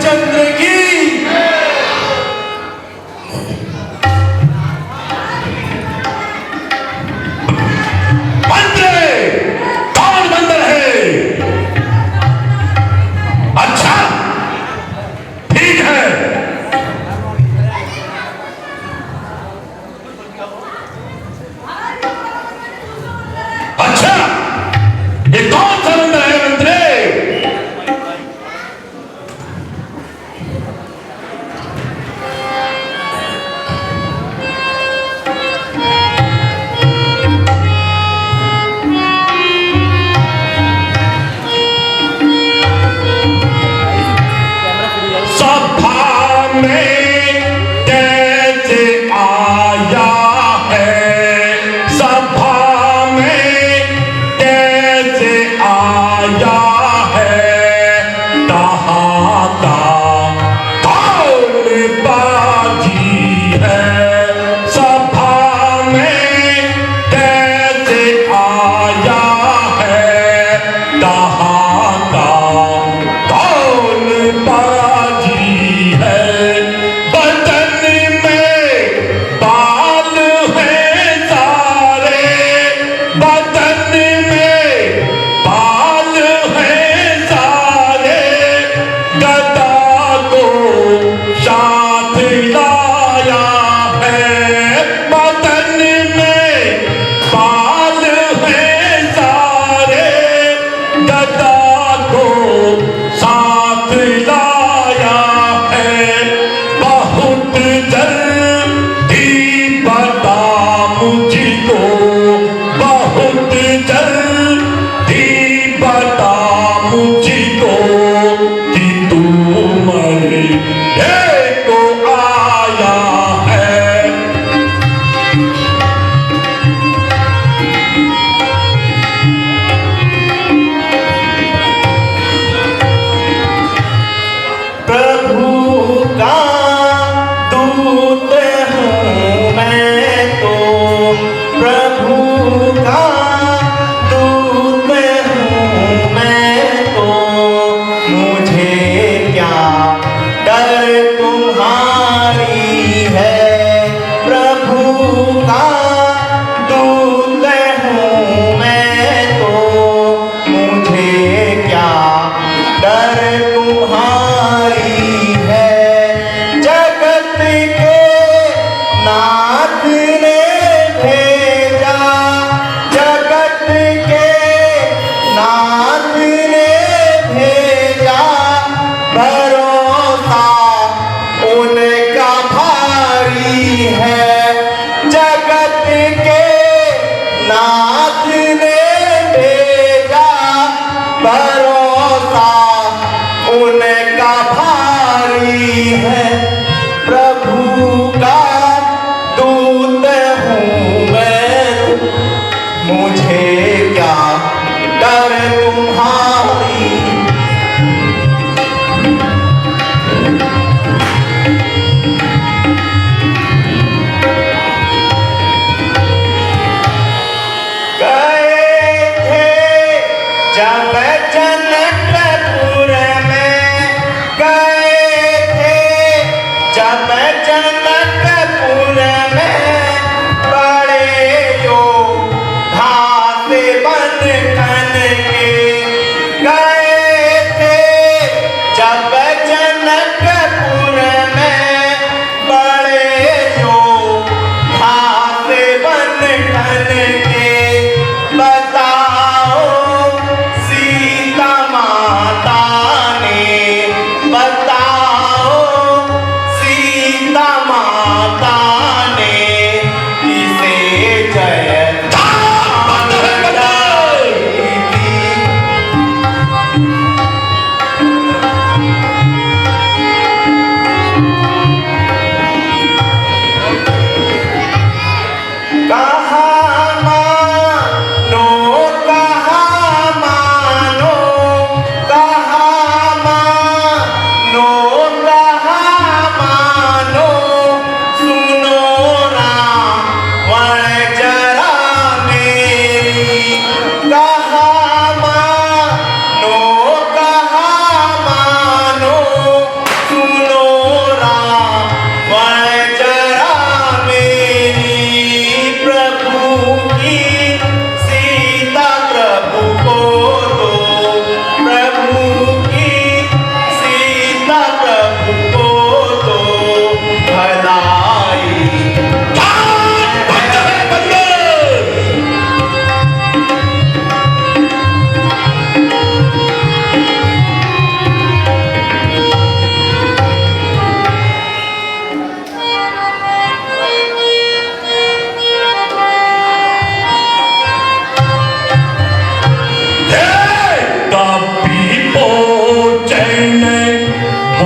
रामचंद्र की। मंत्री कौन मंदिर है? अच्छा ठीक है। अच्छा ये कौन सा मंदिर है मंत्री?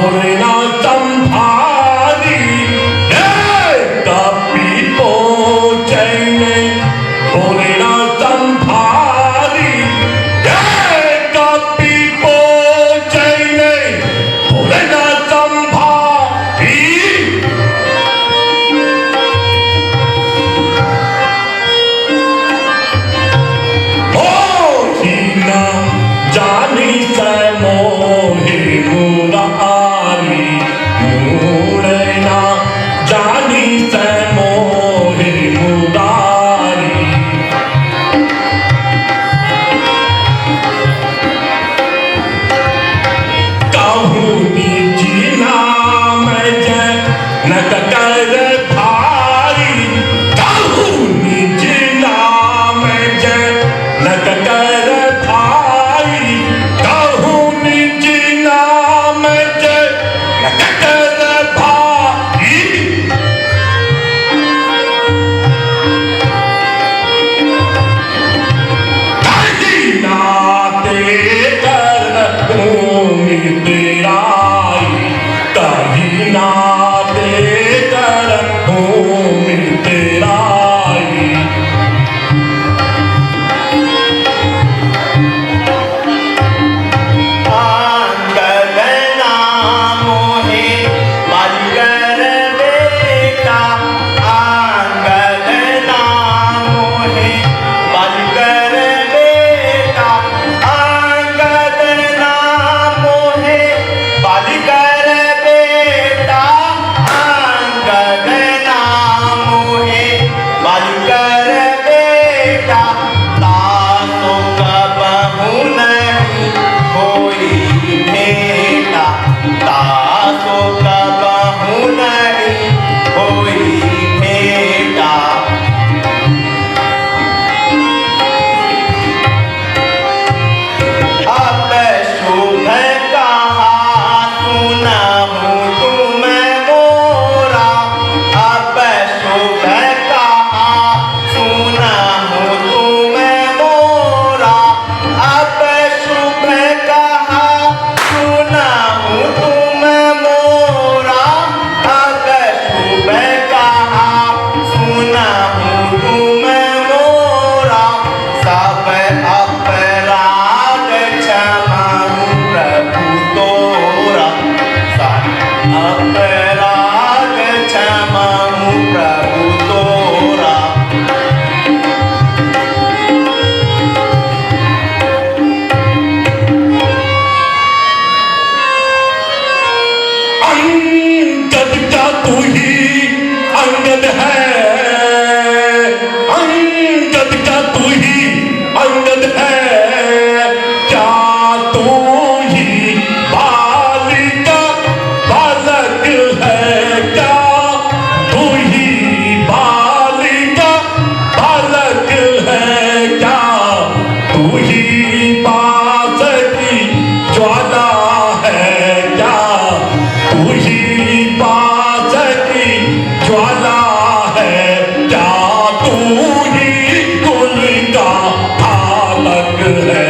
भोले ना संभारी कपी पहुंचे नहीं भोले ना संभारी कपी पहुंचे नहीं भोले ना संभारी मोहिना जानी से मोहि मुरारी मुरैना जानी से मोहि मुरारी कहूँ जीना मैं जय न कर भारी कहूँ जीना मैं जय न कर भाई कहूँ जीना मैं जय न कर भाई नाते कर भूमि तेराई कहीं नाते कर भूमि तेराई आंगना मोहे बालिकर बेटा आंगना मोहे बालिकर बेटा आंगना मोहे बालिकर बेटा आंगना मोहे बालिकर बेटा तासो कबहु नहीं कोई भेटा तासो कबहु नहीं कोई भेटा अब शुभ कहा सुनहु तुम मोरा अब शुभ कहा सुनहु तुम मोरा अब शुभ कहा सुनहु तुम मोरा अब शुभ कहा सुनहु तुम मोरा सब अपराध क्षमाहु प्रभु तोरा सब अपराध क्षमाहु प्रभु तोरा अंगद का तू ही अंगद है अंगद का तू ही अंगद है क्या तू ही बालिका बालक है क्या तू ही बालिका बालक है क्या तू ही पास की ज्वाला है क्या तू ही पास की ज्वाला है क्या तू ही कुल का पालक है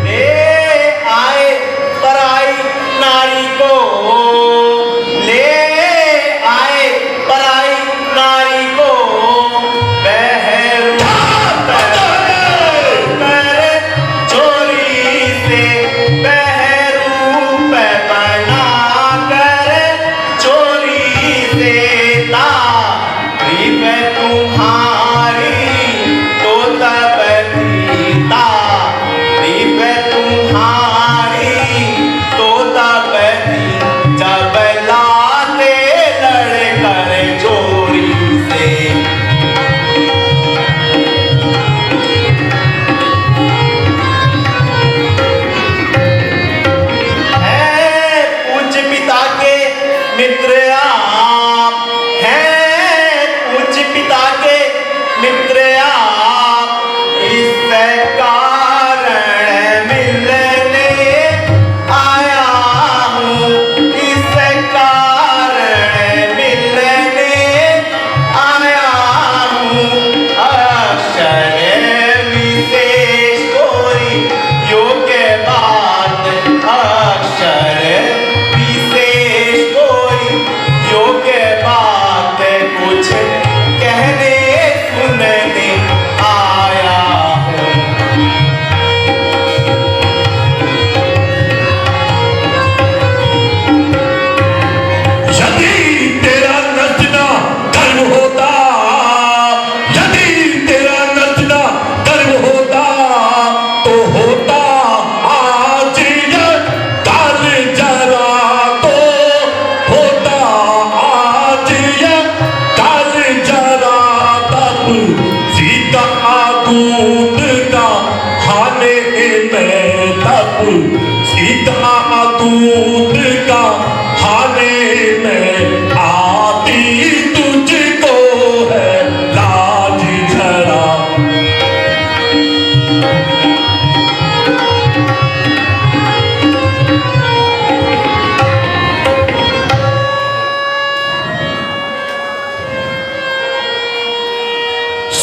ले आए पराई नारी को ले आए पराई नारी को बहरू कर चोरी से बहरू पे बना कर चोरी से तारीफ तुम्हारी तो तब थी तारीफ तुम्हारी तो तब थी जब लाते लड़ कर चोरी से है पूज्य पिता के मित्र आप हैं पूज्य पिता के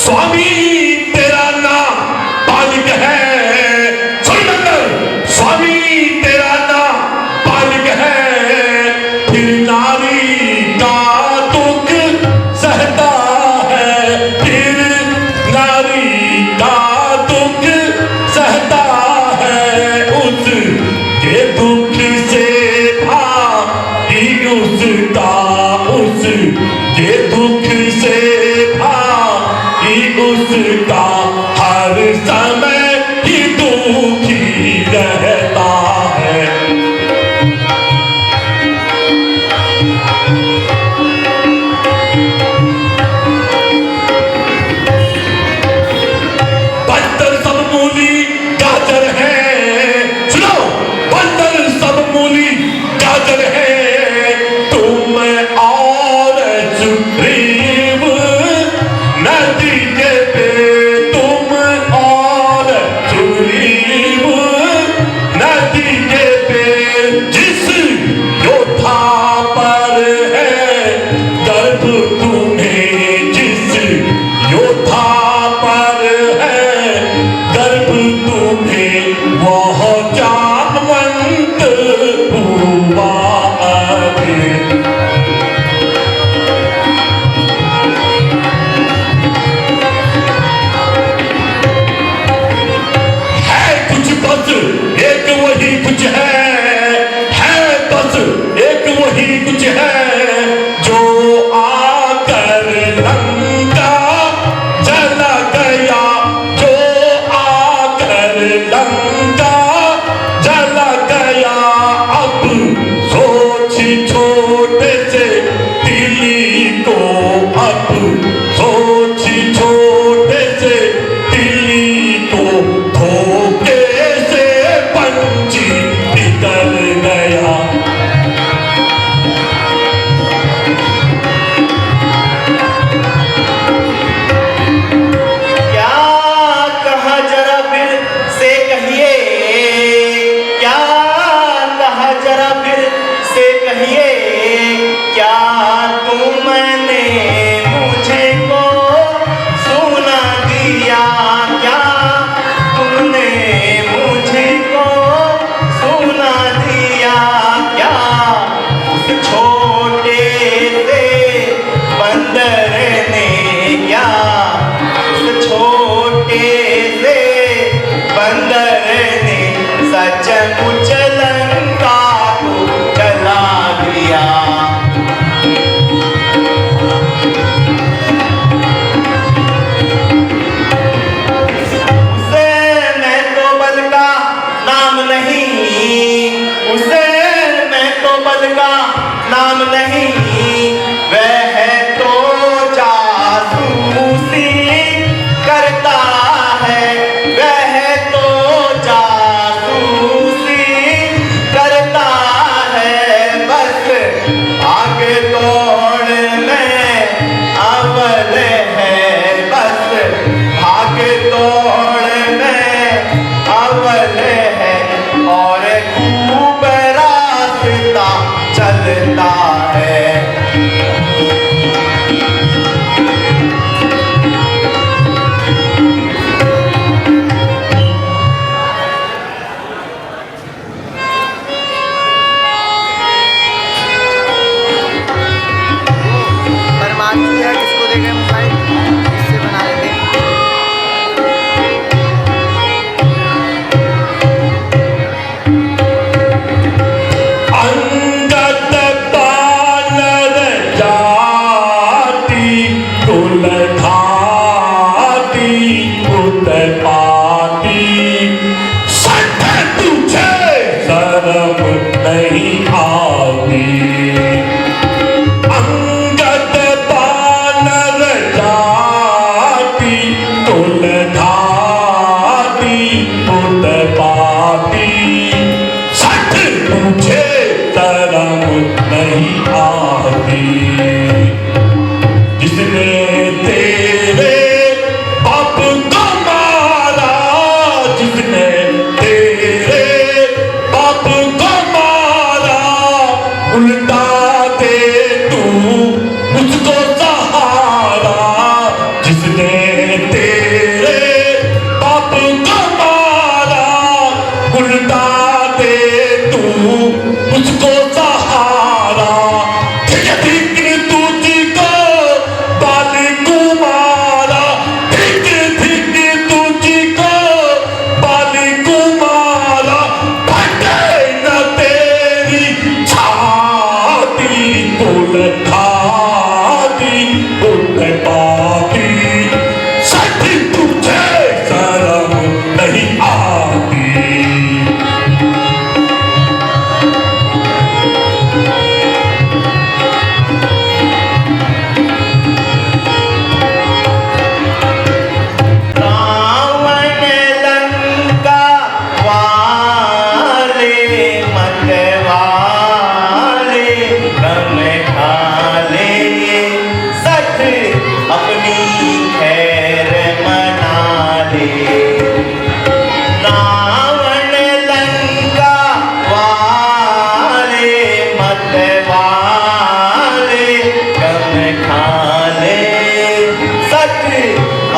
स्वामी तेरा नाम पालिक है। सुन मंगल, स्वामी तेरा नाम पालिक है। फिर नारी का दुख सहता है, फिर नारी का दुख सहता है। उसके दुख से भाई उसका, उसके दुख से भाई उसका हर समय ही दुखी रहता है। बंदर सब मूली गाजर है, सुनो, बंदर सब मूली गाजर है। तुम और सुग्रीव नतीजे पे, तुम और सुग्रीव नतीजे पे। जिस योद्धा पर है गर्व तुम्हें, जिस योद्धा पर है गर्व तुम्हें, वह जानवंत हुआ अभी। है कुछ बस एक वही कुछ है बस एक वही कुछ है, जो आकर लंका जला गया, जो आकर लंका जला गया। अब सोच छोटे से दिली को, अब सोच छोटे से दिली को, धोखे से पंछी निकल गया। क्या कहा जरा फिर से कहिए, क्या कहा जरा फिर से कहिए। क्या तुमने मुझे को सुना दिया, क्या तुमने मुझे को सुना दिया। क्या उस छोटे से बंदर ने, क्या उस छोटे से बंदर ने सचमुच लंका को जला दिया। उसे मैं तो बल का नाम नहीं, उसे मैं तो बल का नाम नहीं। वह तो जासूसी करता है, वह तो जासूसी करता है। बस भाग दौड़ में अव्वल है, बस भाग दौड़ में अव्वल है। और खूब रास्ता चलता है। परमात्मा किसको देखे मोबाइल इससे बना लेते हैं। अंगद बानर जाति कुल घाटी उत्पाती। सठ तुझे शर्म नहीं आती। अंगद बानर जाति कुल घाटी उत्पाती। सठ तुझे शर्म नहीं आती। जिसने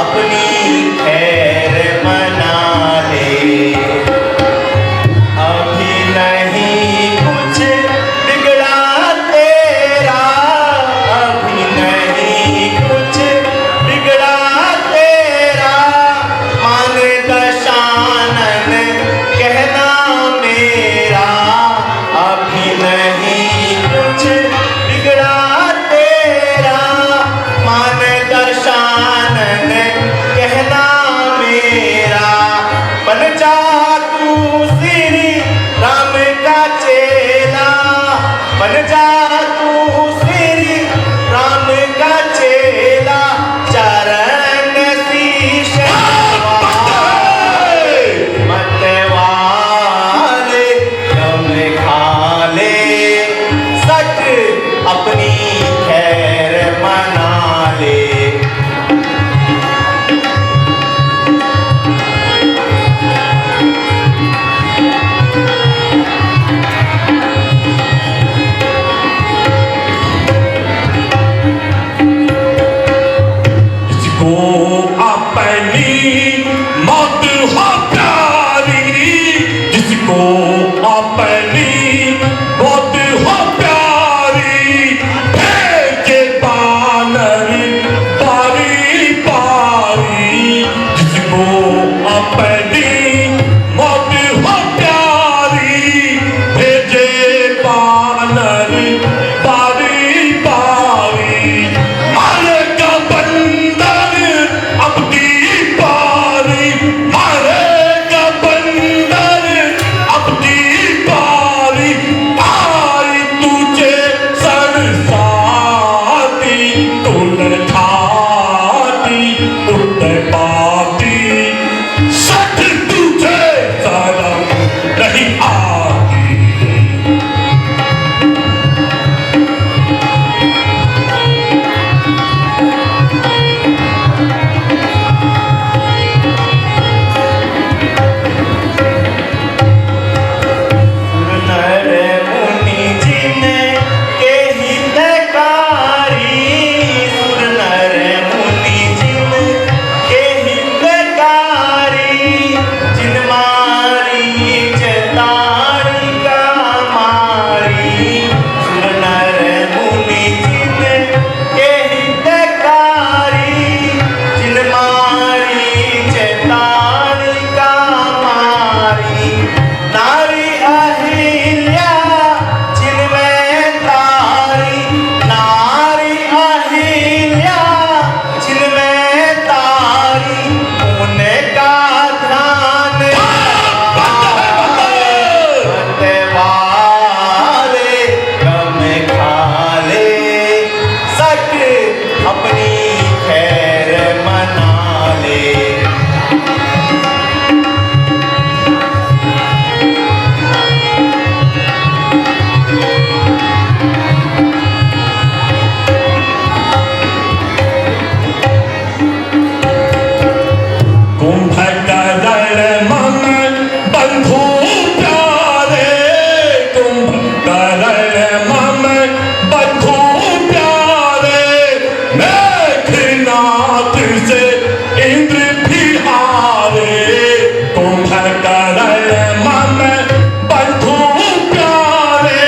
अपनी खैर मना ले। अभी नहीं कुछ बिगड़ा तेरा, अभी नहीं कुछ बिगड़ा तेरा, मान दशानन कहना मेरा। अभी नहीं कुछ बिगड़ा तेरा, मान दशानन कहना मेरा। बन जा तू श्री राम का चेला, बन जा तू श्री राम का चेला। चरण शीश मत वाले गम खा ले, सट अपनी खैर मना ले। जिसको अपनी मौत हो प्यारी, जिसको अपनी मौत हो प्यारी, भेजे बानर पारी पारी। जिसको अपनी मौत हो प्यारी, भेजे बानर पारी पारी। मारेगा बंदर अपनी पारी, मारेगा बंदर अपनी पारी। आई तुझे सरसाती, उलझाती उतपाती, सट तुझे शर्म नहीं आती। नर मुनि जिन के हितकारी, सुर नर मुनि जिन के हितकारी। जिन मारी चतारी का मारी, सुर नर मुनि जिन के हितकारी। जिन मारी चतारी का मारी, नारी अहिल्या जिनमें तारी, नारी अहिल्या जिनमें तारी। उनका ध्यान मत वाले गम खा ले, सट अपनी खैर मना ले। कुंभकर्ण मम बंधु प्यारे, कुंभकर्ण मम बंधु प्यारे। मेघनाथ से इंद्र भी हारे, कुंभकर्ण मम बंधु प्यारे।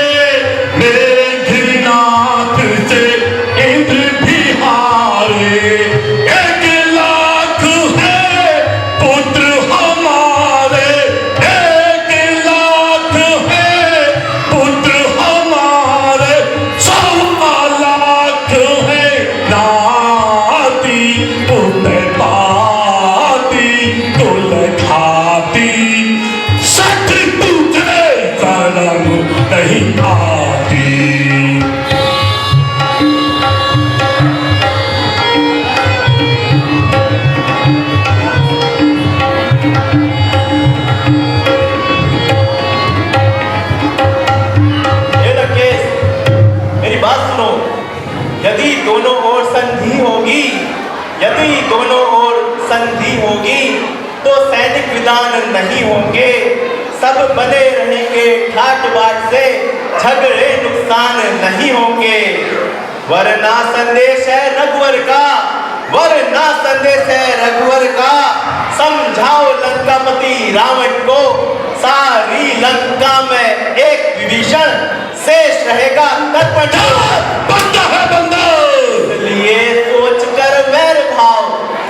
मेघनाथ से इंद्र भी हारे। 1 लाख है पुत्र हमारे, 1 लाख है पुत्र हमारे। 100 लाख है नाती, उतपाती उलझाती, सट तुझे शर्म नहीं आती। ये लकेश, मेरी बात सुनो। यदि दोनों ओर संधि होगी, यदि दोनों ओर संधि होगी, तो सैनिक विधान नहीं होंगे। सब बने रहेंगे ठाट बाट से, झगड़े नुकसान नहीं होंगे। वरना संदेश है रघुवर का, वरना संदेश है रघुवर रावण को सारी लंका में एक विभीषण शेष रहेगा दर्पण। बंदा है बंदा। इसलिए सोचकर वैर भाव,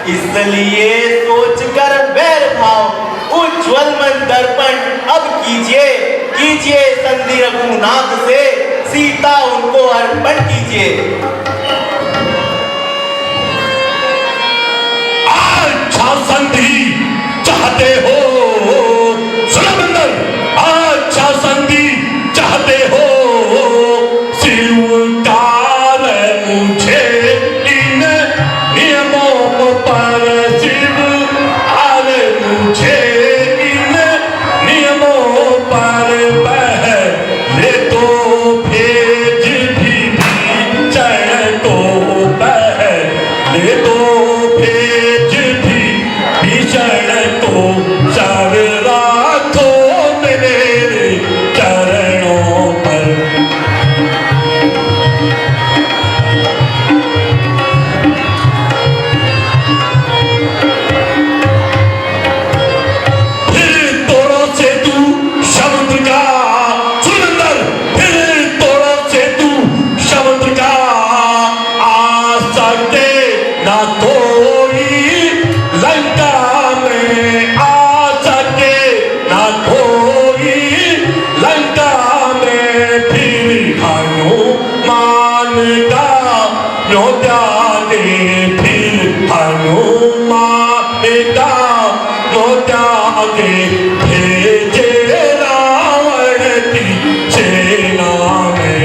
इसलिए सोचकर वैर भाव उज्ज्वल मन दर्पण अब कीजिए, कीजिए संधि रघुनाथ से, सीता उनको अर्पण कीजिए। अच्छा संधि चाहते हो सुरबंदर, अच्छा संधि चाहते हो, स्वीकार मुझे इन नियमों पर, स्वीकार मुझे इन नियमों पर, पहले तो भेज भी चढ़ को, पहले तो भेज भी भीषण को, चढ़ राखो मेरे चरणों पर। फिर तोड़ो से तू समुद्र का सुंदर, फिर तोड़ो से तू समुद्र का, आ सकते ना कोई लंका में, आ सके ना कोई लंका में, फिर हनुमान का न्यों त्यागे, फिर हनुमान का न्यों त्यागे, भेजे रावण की सेना में।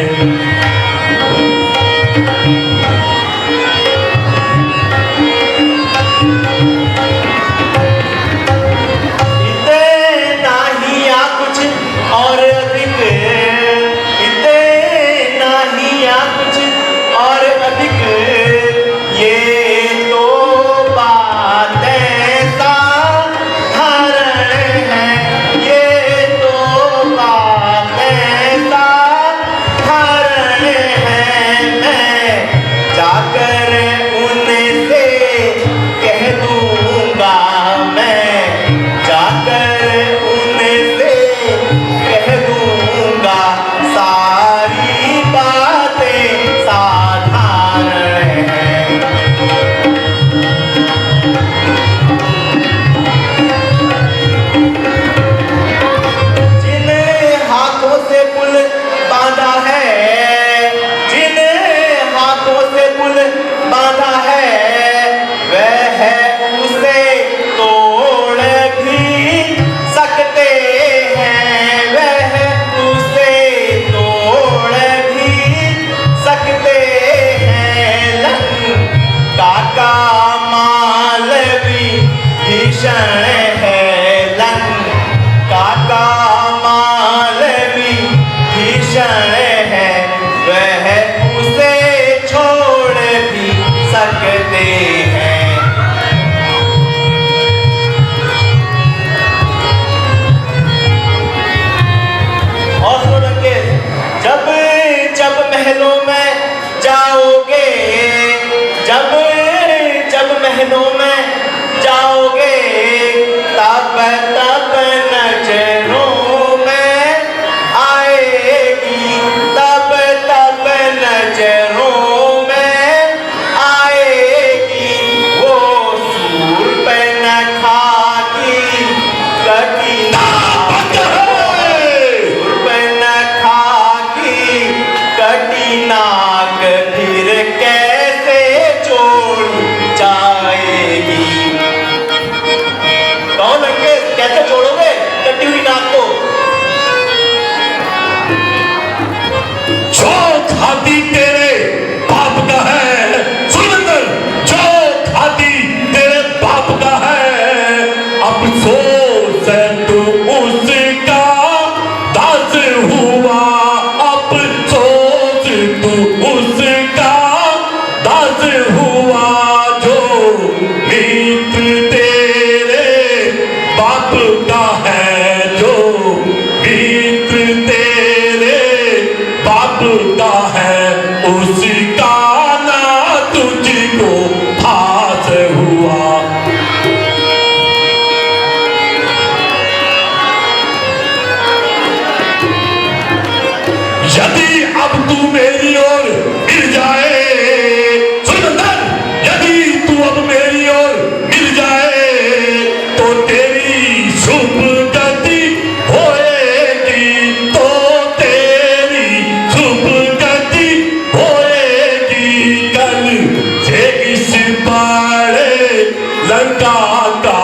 लंका का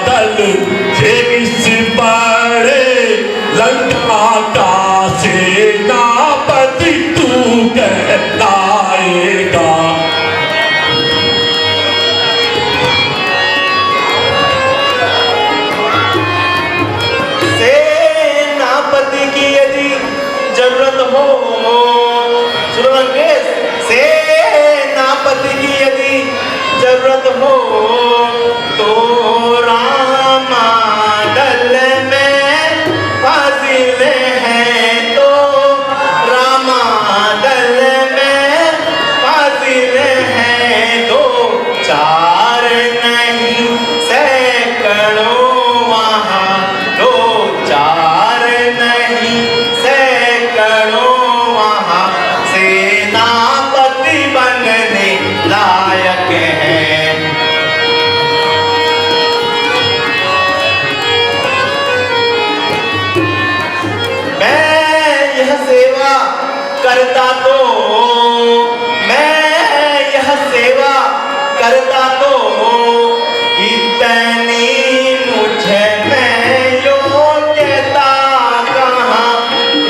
तल से इस बड़े लंका का सेनापति तू कहलाएगा। सेनापति की यदि जरूरत हो, सुनो अंग्रेज, सेनापति की यदि जरूरत हो तो रामादल में फाजिल है, तो रामादल में फाजिल है, तो चार नहीं सैकड़ों वहाँ, दो चार नहीं सैकड़ों वहाँ सेनापति बनने लायक है। मैं यह सेवा करता तो, मैं यह सेवा करता तो इतनी मुझे मैं योग्यता कहाँ,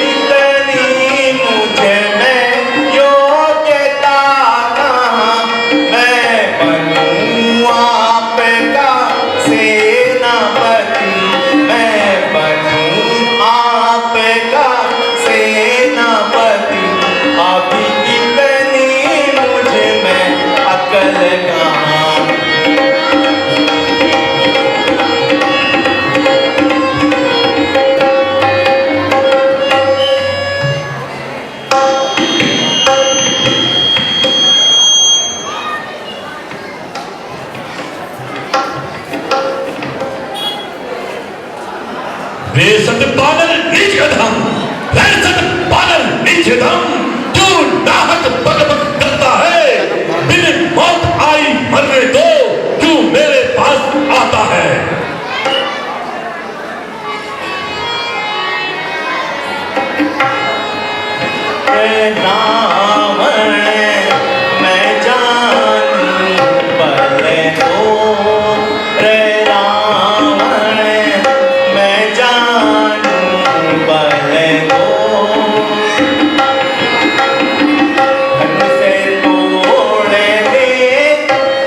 इतनी मुझे मैं योग्यता कहाँ, मैं बनूं आपका सेनापति, मैं बनूं आपका सेनापति, अभी इतनी मुझे में अकल कहाँ। रे सतपालर नीच अधम, रे सतपालर नीच अधम, तू नाहक बकबक करता है, बिन मौत आई मरने दो, तू मेरे पास आता है। रावण मैं जानूं पले तो, रे रावण मैं जानूं पले तो, धन से तोड़े दे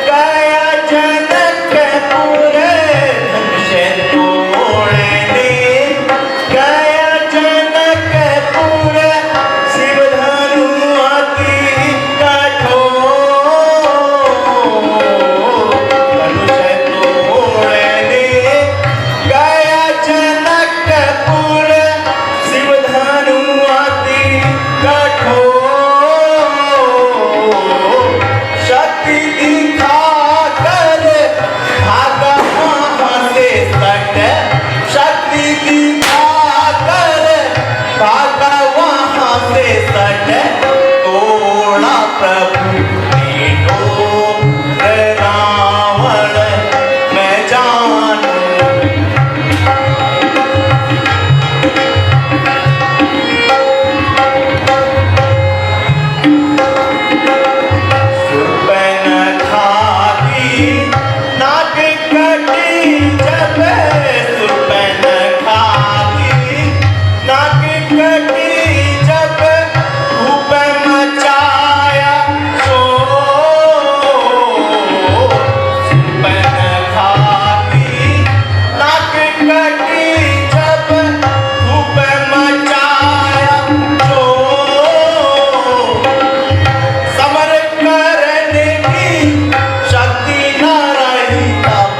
गया जनकपुर, धन से तोड़े दे गया जनकपुर, शिव धनु अति कठोर, धनुष तोड़े दे गया जनकपुर, शिव धनु अति कठोर, शक्ति दिखा कर भागा वहाँ से सट, शक्ति दिखा कर भागा वहाँ से सट, तोड़ा प्रभु ने डोर, रावण मैं जानूं। सुर्पनखा की नाक कटी जब, सुर्पनखा की नाक कटी जब, धूप मचाया शोर, सुर्पनखा की नाक कटी जब, धूप मचाया शोर, समर करने की शक्ति न रही तब,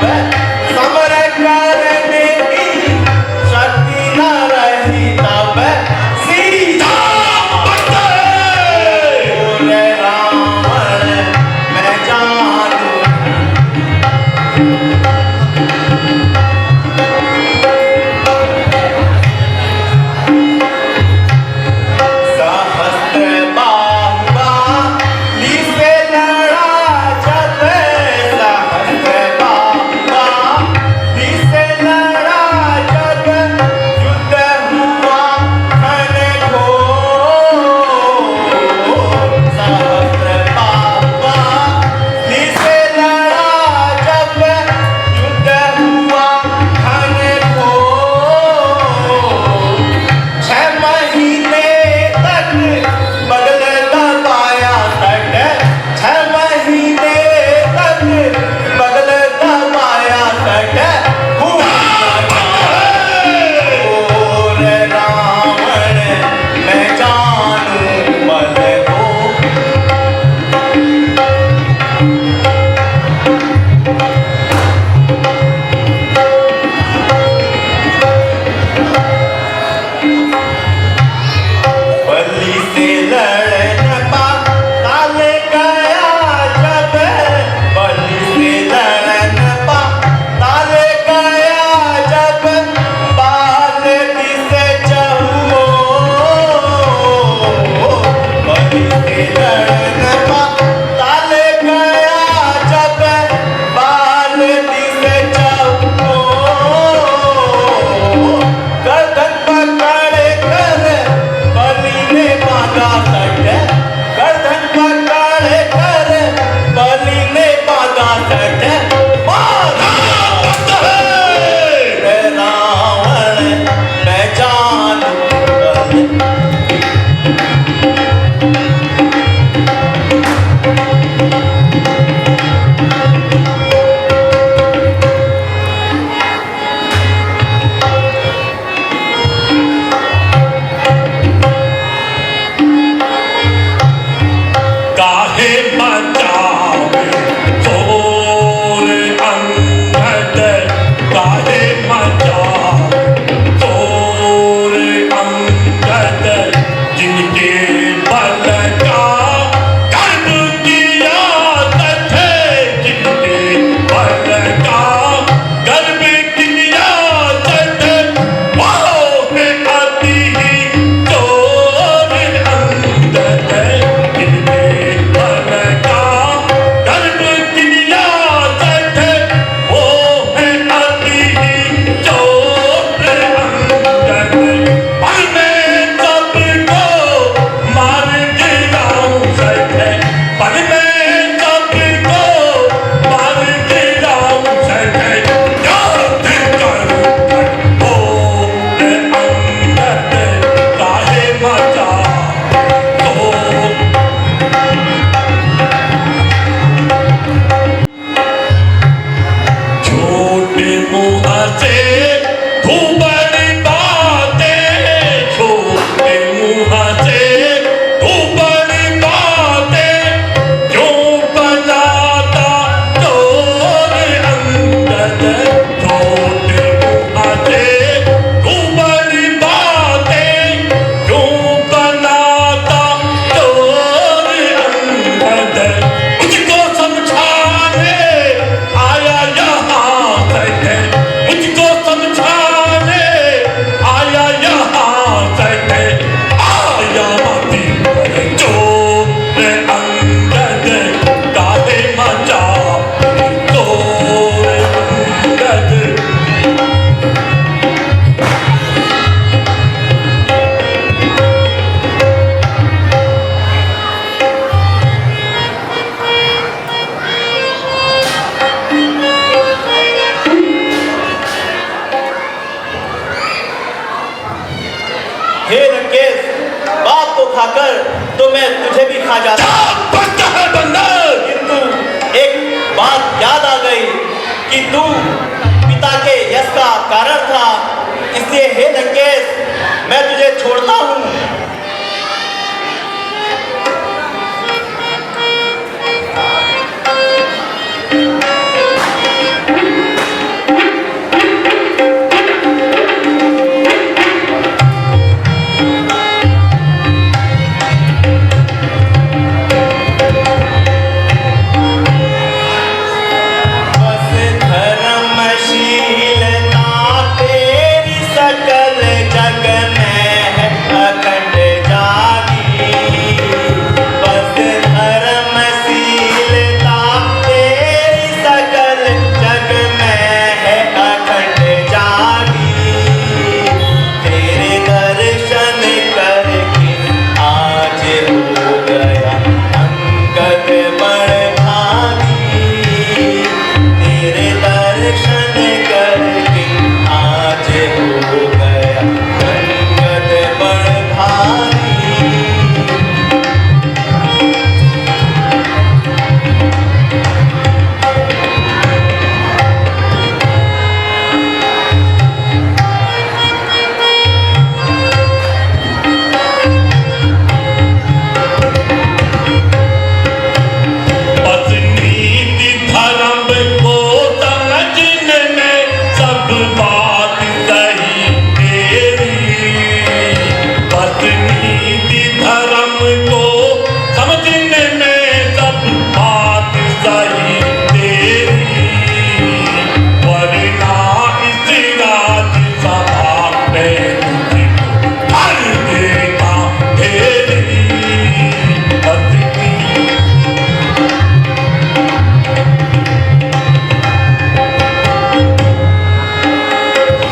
समर करने की शक्ति न रही तब, सीता बोले रावण मैं जानूं। सहस्त्र बाहुबली से लड़ा जब, सहस्त्र बाहुबली से लड़ा जब, युद्ध हुआ घनघोर, सहस्त्र बाहुबली से लड़ा जब, तू बड़ी बातें छोटे मुँह से, तू बड़ी बातें क्यों बनाता चोर अंगद छोटे मुँह से, तू बड़ी बातें क्यों बनाता चोर अंगद। मुझको समझाने आया यहाँ से, मुझको समझाने आया यहाँ से, आया मती चोर अंगद काहे मचा चोर अंगद। हे लंकेश, बाप को खाकर तो मैं तुझे भी खा जाता, बनता है बंदर। किंतु एक बात याद आ गई कि तू पिता के यश का कारण था, इसलिए हे लंकेश मैं तुझे छोड़ता हूँ। बस धर्मशीलता तेरी सकल जग में है अखंड जागी। बस धर्मशीलता तेरी सकल जग में है अखंड जागी। तेरे दर्शन करके आज हो गया अंगद बड़ भागी। तेरे दर्शन करके आज हो गया अंगद बड़ भागी। बस नीति धर्म को समझने में सब बात सही तेरी। बस नीति धर्म को समझने में सब बात सही तेरी। वरना इस राज्यसभा में तुझको भर देता तेरी। बस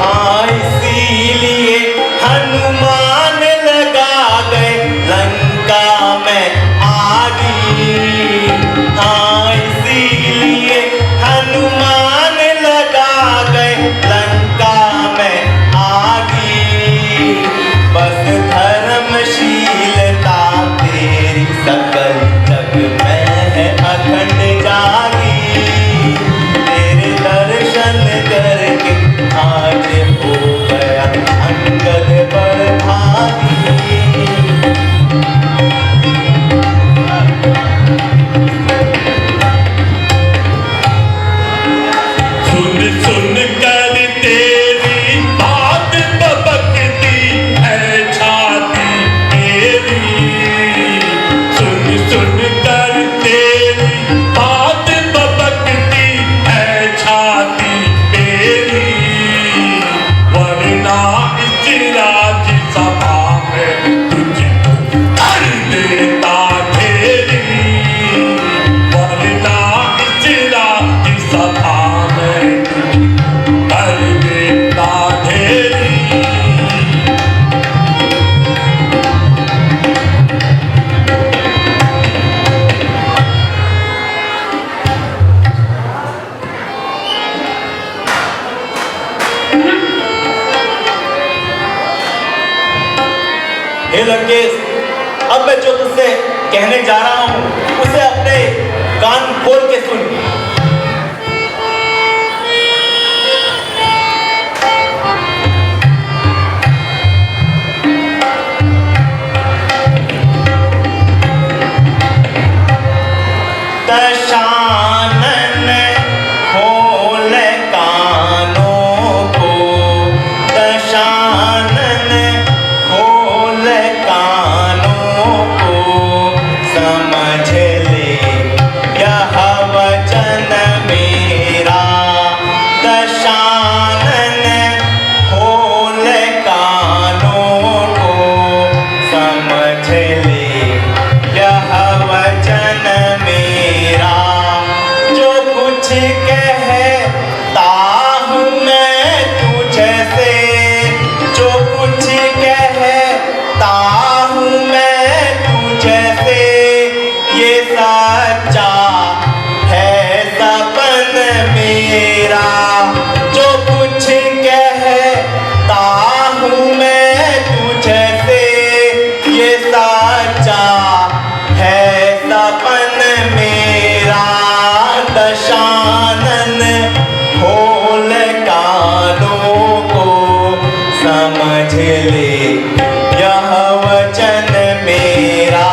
हाँ इसीलिए हनुमान लगा गए लंका में आगी। हाँ इसीलिए हनुमान लगा गए लंका में आगी। बस धर्मशीलता तेरी सकल जग में है अखंड जागी। तेरे दर्शन करके आज हो गया अंगद बड़ भागी। सुन सुन कर तेरी बात बबकती है छाती मेरी। सुन सुन कर तेरी बात बबकती है छाती मेरी। वरना इस राज्यसभा में तुझको कर देता घेरी। वरना इस राज्यसभा में तुझको कर देता घेरी। हे लंकेश, अब मैं जो तुझसे कहने जा रहा हूँ उसे अपने कान खोल के सुन। मेरा जो कुछ कहता हूँ मैं तुझसे ये सच्चा है सपन मेरा दशानन खोल कानों को समझ ले यह वचन मेरा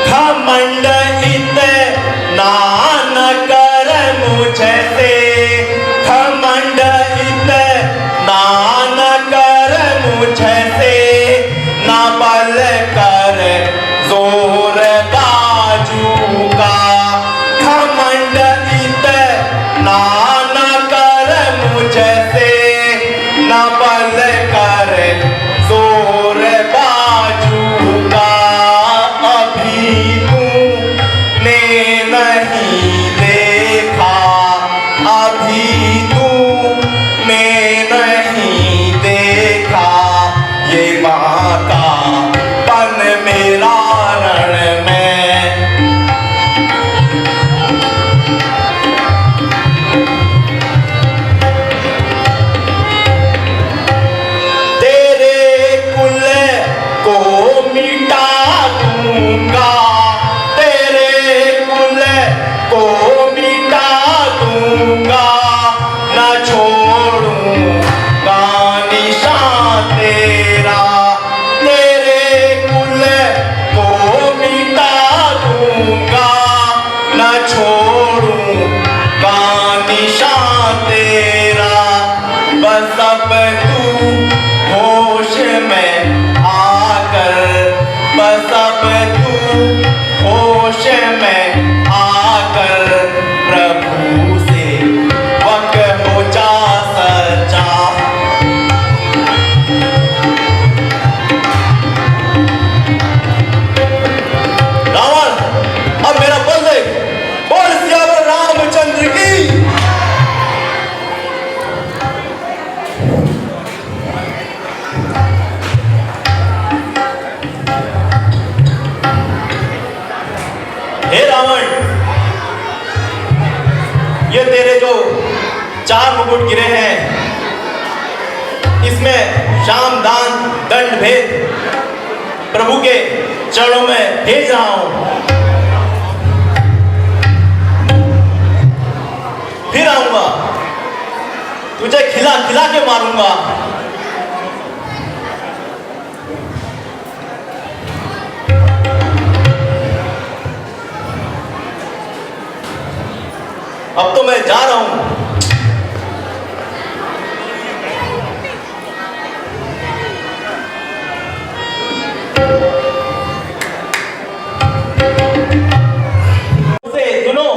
घमंड इतना न कर मुझसे घमंड इतना न कर मुझसे ना बल कर जोर बाजू का घमंड इतना न कर मुझसे ना बल कर जोर बाजू का अभी तूने नहीं देखा अभी तूने नहीं देखा ये माँ का पन मेरा रण में तेरे कुल को मिटा दूंगा तेरे कुल को मिटा दूंगा न छोड़ूंगा निशान तेरा तेरे कुल को मिटा दूंगा न छोड़ूंगा निशान तेरा बस अब तू होश में आकर बस अब तू होश में आकर प्रभु से वक हो जा सच्चा रावण अब मेरा बल देख बोल सियावर रामचंद्र की हे रावण ये तेरे जो 4 मुकुट गिरे हैं इसमें शाम दान दंड भेद प्रभु के चरणों में भेज रहा हूं फिर आऊंगा तुझे खिला खिला के मारूंगा अब तो मैं जा रहा हूं से सुनो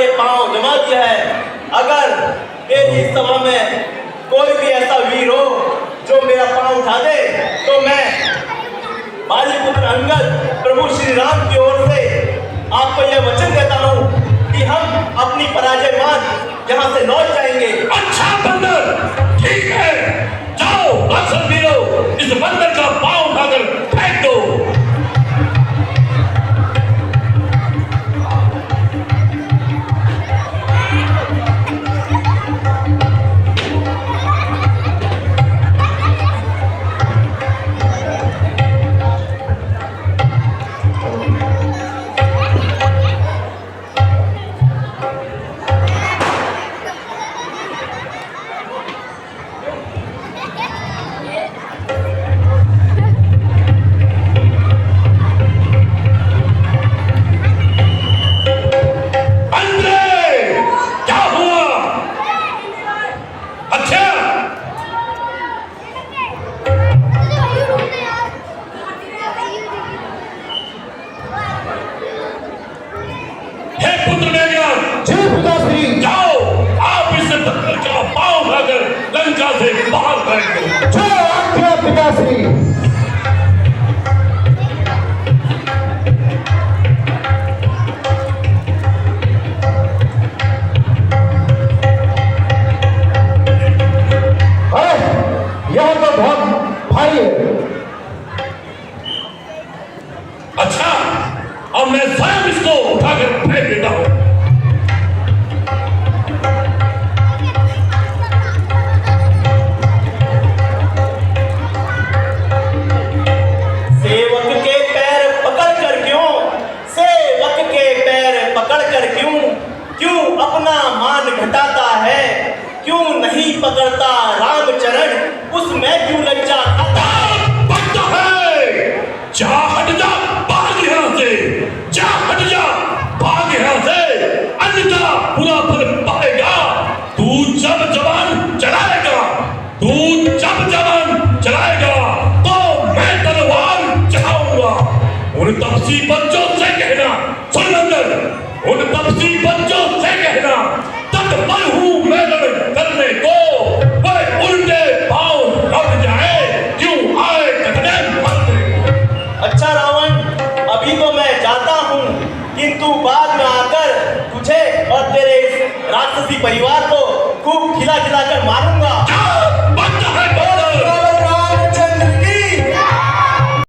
ये पांव जमा दिया है। अगर मेरी इस सभा में कोई भी ऐसा वीर हो जो मेरा पांव उठा दे, तो मैं बालीपुत्र अंगद प्रभु श्री राम की ओर से आपको यह वचन देता हूँ कि हम अपनी पराजय मान यहाँ से लौट जाएंगे। अच्छा बंदर, ठीक है, जाओ अक्सर वीरों, इस बंदर का पांव उठाकर फेंक दो। लंका से बाहर फेंक दो। जय आज्ञा पिताश्री। यह तो बहुत भारी है। अच्छा, अब मैं स्वयं इसको उठाकर फेंक देता हूं। अपना मान घटाता है, क्यों नहीं पकड़ता रामचरण, उसमें क्यों लज्जा खाता है। जा हट जा, भाग यहाँ से, जा हट जा, भाग यहाँ से, अन्यथा बुरा फल पाएगा। तू जब जवान चलाएगा, तू जब जवान चलाएगा तो मैं तलवार चलाऊंगा। उन तपसी बच्चों से कहना, सुन बंदर, उन तपसी बच्चों से कहना, तत्पर हूं मैं करने को, वह उल्टे पांव लौट जाए, क्यों आए कटने मरते। अच्छा रावण, अभी तो मैं जाता हूं, किंतु बाद में आकर तुझे और तेरे इस राक्षसी परिवार को खूब खिला खिला कर मारूंगा।